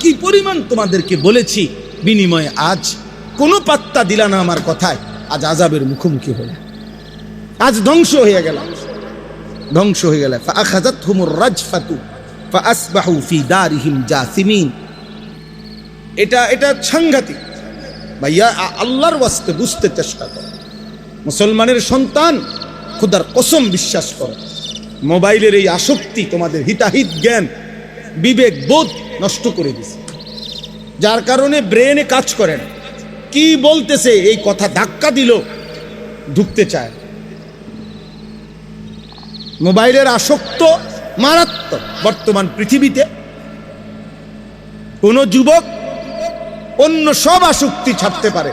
কি পরিমাণ তোমাদেরকে বলেছি, বিনিময়ে আজ কোনো পাত্তা দিলা না আমার কথায়। আজ আযাবের মুখোমুখি হলে, আজ ধ্বংস হয়ে গেল, ধ্বংস হয়ে গেল। ফাআখাযাতহুমুর রাজফাতু ফাআসবাহু ফি দারিহিম জাসিমিন। এটা সাংঘাতিক ভাইয়া। আল্লাহর ওয়াস্তে বুঝতে চেষ্টা করো, মুসলমানের সন্তান, খোদার কসম বিশ্বাস করো, মোবাইলের এই আসক্তি তোমাদের হিতাহিত জ্ঞান, বিবেক বোধ নষ্ট করে দিছে, যার কারণে ব্রেনে কাজ করে না। কি বলতেছে এই কথা ধাক্কা দিল, ঢুকতে চায়। মোবাইলের আসক্ত মারাত্মক। বর্তমান পৃথিবীতে কোন যুবক অন্য সব আসক্তি ছাড়তে পারে,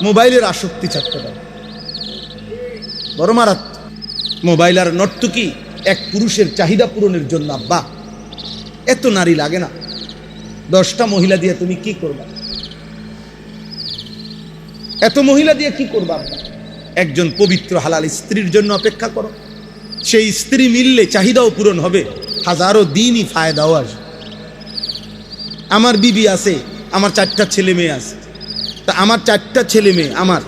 মোবাইলের আসক্তি ছাড়তে পারে, বড় মারাত্মক। মোবাইল আর নর্তকী এক পুরুষের চাহিদা পূরণের জন্য। আব্বা, এত নারী লাগে না, 10টা মহিলা দিয়ে তুমি কি করবা? এত মহিলা দিয়ে কি করবা? একজন পবিত্র হালাল স্ত্রীর জন্য অপেক্ষা করো। সেই স্ত্রী মিললে চাহিদাও পূরণ হবে, হাজারো দিনই ফায়দাও আসবে। আমার বিবি আছে, আমার 4টা ছেলে মেয়ে আছে। তা আমার 4টা ছেলে মেয়ে, আমার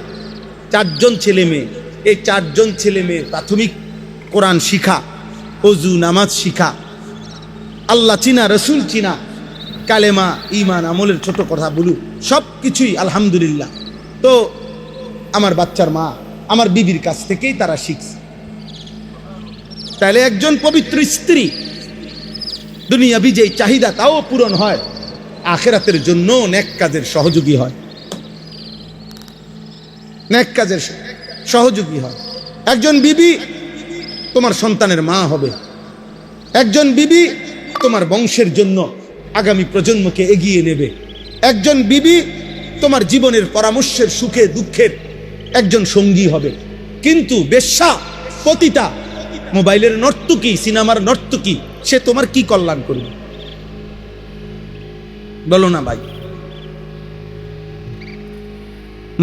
4জন ছেলে মেয়ে, এই 4জন ছেলে মেয়ে প্রাথমিক কোরআন শিখা, ওযু নামাজ শিখা, আল্লাহ চিনা, রসুল চিনা, কালেমা ঈমান আমলের ছোট কথা বলু, সব কিছুই আলহামদুলিল্লাহ। তো আমার বাচ্চার মা আমার বিবির কাছ থেকেই তারা শিখছে। তাহলে একজন পবিত্র স্ত্রী দুনিয়াবি যেই চাহিদা তাও পূরণ হয়, আখিরাতের জন্য নেক কাজের সহযোগী হয়, নেক কাজের সহযোগী হয়। একজন বিবি তোমার সন্তানের মা হবে, একজন বিবি তোমার বংশের জন্য আগামী প্রজন্মকে এগিয়ে নেবে, একজন বিবি তোমার জীবনের পরামর্শের সুখে দুঃখের একজন সঙ্গী হবে। কিন্তু বেশ্যা, পতিতা, মোবাইলের নর্তকী, সিনেমার নর্তকী, সে তোমার কি কল্যাণ করবে? বলো না ভাই,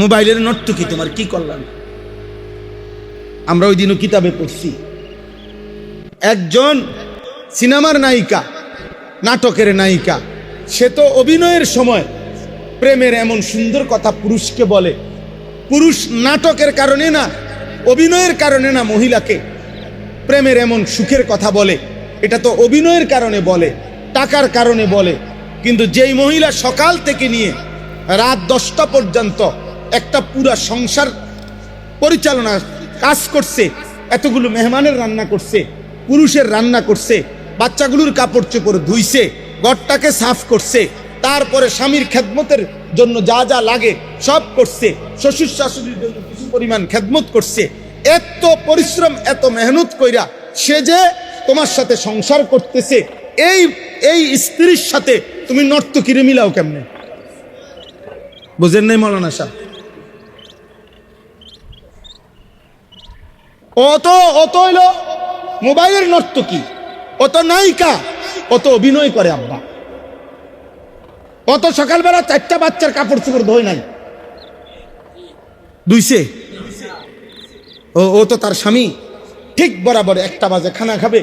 মোবাইলের নর্তকী তোমার কি কল্যাণ? আমরা ওই দিনও কিতাবে পড়ছি, একজন সিনেমার নায়িকা, নাটকের নায়িকা, সে তো অভিনয়ের সময় প্রেমের এমন সুন্দর কথা পুরুষকে বলে। পুরুষ নাটকের কারণে না, অভিনয়ের কারণে না মহিলাকে প্রেমের এমন সুখের কথা বলে, এটা তো অভিনয়ের কারণে বলে, টাকার কারণে বলে। কিন্তু যেই মহিলা সকাল থেকে নিয়ে রাত 10টা পর্যন্ত একটা পুরা সংসার পরিচালনা কাজ করছে, এতগুলো মেহমানের রান্না করছে, পুরুষের রান্না করছে, বাচ্চাগুলোর কাপড় চোপড় ধুইছে, ঘরটাকে সাফ করছে, তারপরে স্বামীর খেদমতের জন্য যা যা লাগে সব করছে, শ্বশুর শাশুড়ির জন্য কিছু পরিমাণ খেদমত করছে, এত পরিশ্রম এত মেহনত কইরা সে যে তোমার সাথে সংসার করতেছে, এই স্ত্রীর সাথে তুমি নর্তকীরে মিলাও কেমনে? বুঝেন নাই মৌলানা সাহেব? অত হইল মোবাইলের নর্তকী, অত নায়িকা, অত অভিনয় করে আব্বা, অত সকালবেলা 4টা বাচ্চার কাপড় চোপড় ধোয় নাই, ধুইছে। ও তো তার স্বামী ঠিক বরাবর 1টা বাজে খানা খাবে,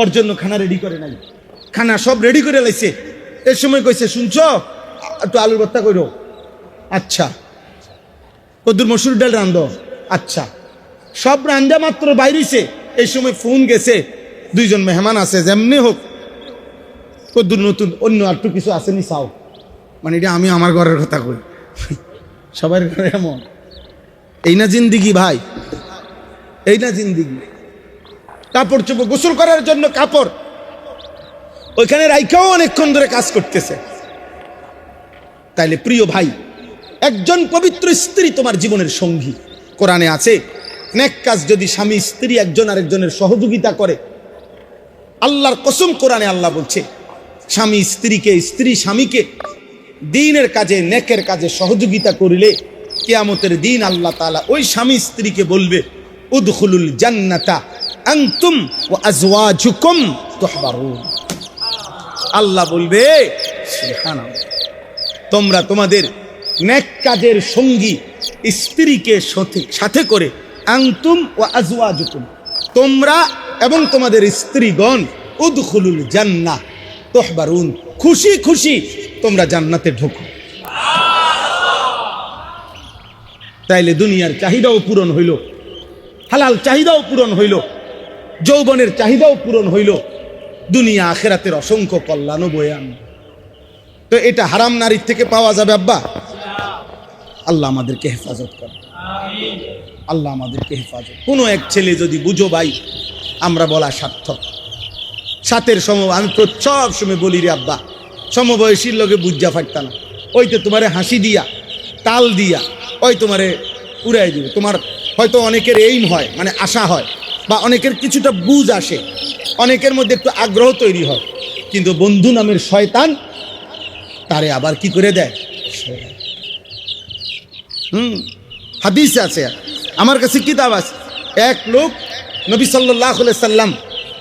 ওর জন্য খানা রেডি করে নাই, খানা সব রেডি করে লাইছে। এর সময় কইছে, শুনছ একটু আলুর ভর্তা কইরো, আচ্ছা। কদ্দুর মসুর ডাল রান্ধো, আচ্ছা। সব রান্ধা মাত্র বাইরেছে, এই সময় ফোন গেছে, 2জন মেহমান আছে, যেমনি হোক কদ্দুর নতুন অন্য একটু কিছু আসেনি চাও। মানে এটা আমি আমার ঘরের কথা কই, সবার ঘরে এমন। এই না জিন্দিগি ভাই, এই না জিন্দিগি। কাপড় চোপড় গোসল করার জন্য কাপড় ওইখানে রাইখাও অনেকক্ষণ ধরে কাজ করতেছে। তাইলে প্রিয় ভাই, একজন পবিত্র স্ত্রী তোমার জীবনের সঙ্গী। কোরআনে আছে, নেক কাজ যদি স্বামী স্ত্রী একজন আরেকজনের সহযোগিতা করে, আল্লাহর কসম কোরআনে আল্লাহ বলছে, স্বামী স্ত্রীকে, স্ত্রী স্বামীকে দ্বীনের কাজে, নেকের কাজে সহযোগিতা করিলে কিয়ামতের দিন আল্লাহ তাআলা ওই স্বামী স্ত্রীকে বলবে, উদখুলুল জান্নাতা আনতুম ওয়া আজওয়াজুকুম তুহবারুন। আল্লাহ বলবে, সুবহানাল্লাহ, তোমরা তোমাদের নেক কাজের সঙ্গী স্ত্রীকে সাথে করে, আনতুম ওয়া আজওয়াজুকুম, তোমরা এবং তোমাদের স্ত্রীগণ, উদখুলুল জান্নাহ, তুহবারুন, খুশি খুশি তোমরা জান্নাতে ঢোকো। তাইলে দুনিয়ার চাহিদাও পূরণ হইল, হালাল চাহিদাও পূরণ হইল, যৌবনের চাহিদাও পূরণ হইল, দুনিয়া আখেরাতের অসংখ্য কল্যাণও বয়ে আন। তো এটা হারাম নারীর থেকে পাওয়া যাবে আব্বা? আল্লাহ আমাদেরকে হেফাজত করে, আল্লাহ আমাদেরকে হেফাজত। কোনো এক ছেলে যদি বুঝো ভাই, আমরা বলা সার্থক। সাতের আমি সব সময় বলি রে আব্বা, সমবয়সীর লোকে বুঝা ফাটতা না, ওই তো তোমারে হাসি দিয়া তাল দিয়া ওই তোমারে উড়াই দিবে। তোমার হয়তো অনেকের এইম হয়, মানে আশা হয়, বা অনেকের কিছুটা বুঝ আসে, অনেকের মধ্যে একটু আগ্রহ তৈরি হয়, কিন্তু বন্ধু নামের শয়তান তারে আবার কি করে দেয়। হাদিস আছে, আমার কাছে কিতাব আছে, এক লোক নবী সাল্লাল্লাহু আলাইহি সাল্লাম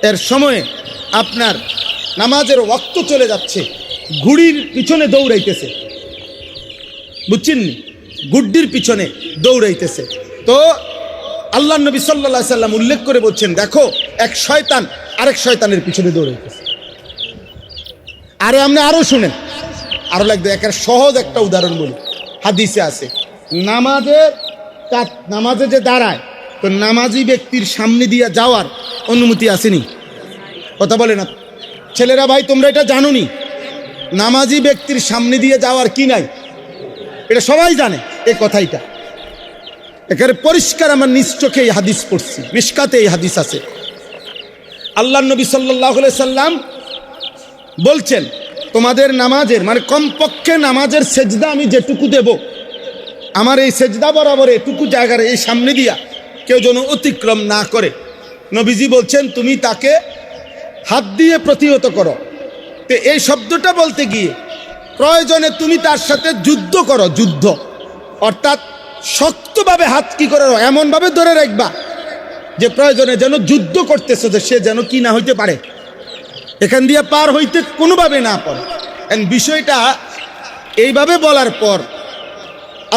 এর সময়ে আপনার নামাজের ওয়াক্ত চলে যাচ্ছে, ঘুড়ির পিছনে দৌড়াইতেছে, বুঝছেন নি, গুড্ডির পিছনে দৌড়াইতেছে। তো আল্লাহ নবী সাল্লাল্লাহু আলাইহি সাল্লাম উল্লেখ করে বলছেন, দেখো এক শয়তান আরেক শয়তানের পিছনে দৌড়াইতেছে। আরে আপনি আরো শুনেন, আরো লাগবে। একের সহজ একটা উদাহরণ বলি, হাদিসে আছে, নামাজে যে দাঁড়ায়, তো নামাজি ব্যক্তির সামনে দিয়ে যাওয়ার অনুমতি আসেনি? কথা বলে না ছেলেরা, ভাই তোমরা এটা জানো নি? নামাজি ব্যক্তির সামনে দিয়ে যাওয়ার কি নাই, এটা সবাই জানে। এই কথাইটা একেবারে পরিষ্কার, আমার নিজ চোখে এই হাদিস পড়ছি, মিশকাতে এই হাদিস আছে। আল্লাহ নবী সাল্লাল্লাহু আলাইহি সাল্লাম বলছেন, তোমাদের নামাজের মানে কমপক্ষে নামাজের সেজদা আমি যেটুকু দেব, আমার এই সেজদা বরাবর এটুকু জায়গার এই সামনে দিয়া কেউ যেন অতিক্রম না করে। নবীজি বলছেন, তুমি তাকে হাত দিয়ে প্রতিহত করো। তো এই শব্দটা বলতে গিয়ে প্রয়োজনে তুমি তার সাথে যুদ্ধ করো, যুদ্ধ অর্থাৎ শক্তভাবে হাত কি করো, এমনভাবে ধরে রাখবা যে প্রয়োজনে যেন যুদ্ধ করতেছো, যে সে যেন কি না হইতে পারে, এখান দিয়ে পার হইতে কোনোভাবে না পারে। বিষয়টা এইভাবে বলার পর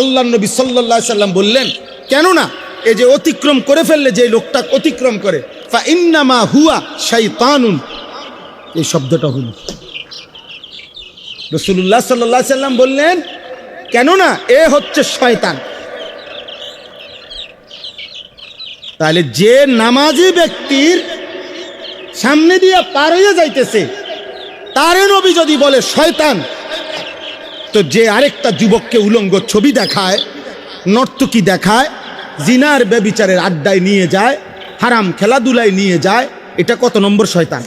আল্লাহ নবী সাল্লাল্লাহু আলাইহি সাল্লাম বললেন, কেননা এই যে অতিক্রম করে ফেললে, যে লোকটা অতিক্রম করে, ফা ইন্নামা হুয়া শাইতানুন, এই শব্দটা হল রাসূলুল্লাহ সাল্লাল্লাহু আলাইহি সাল্লাম বললেন, কেননা এ হচ্ছে শয়তান। তাহলে যে নামাজি ব্যক্তির সামনে দিয়ে পার হয়ে যাইতেছে তারে নবী যদি বলে শয়তান, তো যে আরেকটা যুবককে উলঙ্গ ছবি দেখায়, নর্তকী দেখায়, জিনার ব্যভিচারের আড্ডায় নিয়ে যায়, হারাম খেলাধুলায় নিয়ে যায়, এটা কত নম্বর শয়তান?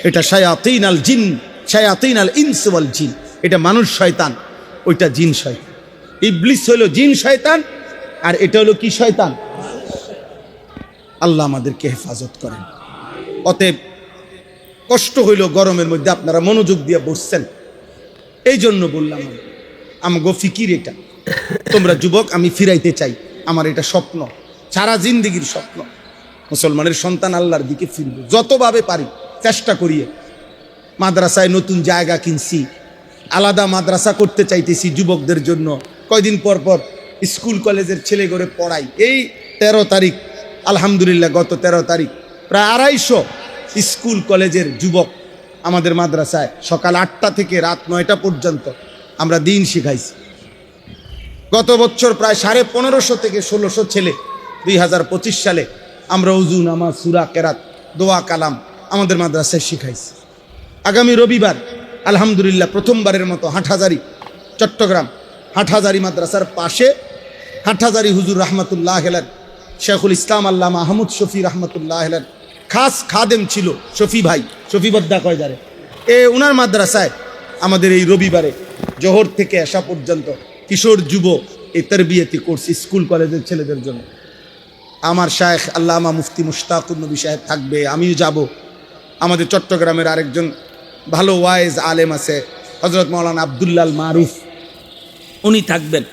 এটা শায়াতিন আল জিন, শায়াতিন আল ইনস ওয়াল জিন, এটা মানুষ শয়তান, ওইটা জিন শয়তান। ইবলিস হলো জিন শয়তান, আর এটা হলো কি শয়তান? আল্লাহ আমাদেরকে হেফাজত করেন। অতএব কষ্ট হইল গরমের মধ্যে, আপনারা মনোযোগ দিয়ে বসছেন, এই জন্য বললাম আমগো ফিকির এটা। তোমরা যুবক, আমি ফিরাইতে চাই, আমার এটা স্বপ্ন, সারা জিন্দেগির স্বপ্ন, মুসলমানের সন্তান আল্লাহর দিকে ফিরবে, যতভাবে পারি চেষ্টা করিয়ে। মাদ্রাসায় নতুন জায়গা কিনছি, আলাদা মাদ্রাসা করতে চাইতেছি যুবকদের জন্য। কয়দিন পর পর স্কুল কলেজের ছেলে করে পড়াই। এই 13 তারিখ আলহামদুলিল্লাহ, গত 13 তারিখ প্রায় 250 স্কুল কলেজের যুবক আমাদের মাদ্রাসায় সকাল 8টা থেকে রাত 9টা পর্যন্ত আমরা দিন শিখাইছি। গত বছর প্রায় 1550 থেকে 1600 ছেলে 2025 সালে আমরা উজু, নামাজ, সূরা, কেরাত, দোয়া, কালাম আমাদের মাদ্রাসায় শিখাইছি। আগামী রবিবার আলহামদুলিল্লাহ প্রথমবারের মতো হাটহাজারী, চট্টগ্রাম হাটহাজারী মাদ্রাসার পাশে হাটহাজারী হুজুর রহমতুল্লাহ আলাইহি, শেখুল ইসলাম আল্লামা আহমদ শফি রহমতুল্লাহ আলাইহি খাস খাদেম ছিল, শফি ভাই, শফি বদ্দা কয়দারে, ওনার মাদ্রাসায় আমাদের এই রবিবারে জোহর থেকে আসা পর্যন্ত কিশোর যুব এই তারবিয়াতি কোর্স স্কুল কলেজের ছেলেদের জন্য। আমার শায়েখ আল্লামা মুফতি মুশতাকুর নবী সাহেব থাকবে, আমিও যাব। আমাদের চট্টগ্রামের আরেকজন ভালো ওয়াইজ আলেম আছে, হজরত মাওলানা আব্দুল্লাহ মারুফ, উনি থাকবেন।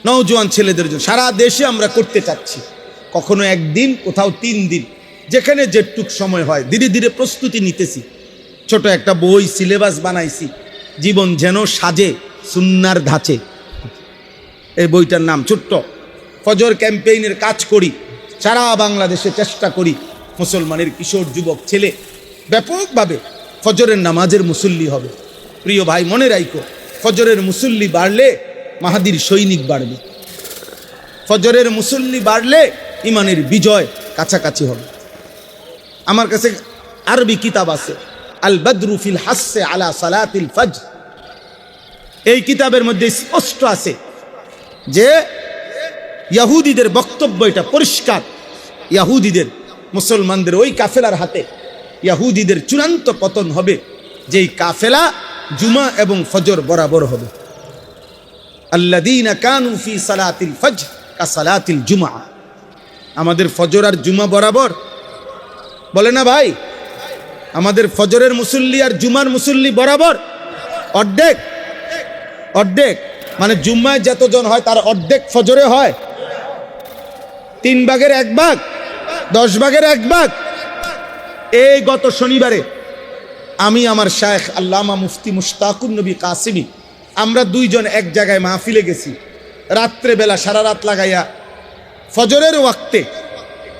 নওজোয়ান ছেলেদের জন্য সারা দেশে আমরা করতে চাচ্ছি, কখনো একদিন, কোথাও 3 দিন, যেখানে যেটুক সময় হয়। ধীরে ধীরে প্রস্তুতি নিতেছি, ছোট একটা বই সিলেবাস বানাইছি, জীবন যেন সাজে সুন্নার ধাঁচে, এই বইটার নাম ছোট্ট। ফজর ক্যাম্পেইনের কাজ করি, সারা বাংলাদেশে চেষ্টা করি মুসলমানের কিশোর যুবক ছেলে ব্যাপকভাবে ফজরের নামাজের মুসল্লি হবে। প্রিয় ভাই, মনে রাখো, ফজরের মুসল্লি বাড়লে মাহাদির সৈনিক বাড়বে। ফজরের মুসল্লি বাড়লে ইমানের বিজয় কাছাকাছি হবে। আমার কাছে আরবি কিতাব আছে, আল বদরু ফিল হাসসে আলা সালাতিল ফজর। এই কিতাবের মধ্যে স্পষ্ট আছে যে ইহুদিদের বক্তব্য এটা পরিষ্কার। ইহুদিদের, মুসলমানদের ওই কাফেলার হাতে ইহুদিদের চূড়ান্ত পতন হবে, যেই কাফেলা জুমা এবং ফজর বরাবর হবে। আল্লাযীনা কানু ফি সালাতিল ফজর কা সালাতিল জুমআ। আমাদের ফজর আর জুমা বরাবর বলে না ভাই? আমাদের ফজরের মুসল্লি আর জুমার মুসল্লি বরাবর অর্ধেক অর্ধেক, মানে জুম্মায় যতজন হয় তার অর্ধেক ফজরে হয়। 3 ভাগের 1 ভাগ, 10 ভাগের 1 ভাগ। এই গত শনিবারে আমি আমার শায়েখ আল্লামা মুফতি মুশতাকুন নবী কাসিমি, আমরা 2 জন এক জায়গায় মাহফিলে গেছি। রাত্রে বেলা সারা রাত লাগাইয়া ফজরের ওয়াক্তে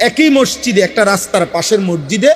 একই মসজিদে, একটা রাস্তার পাশের মসজিদে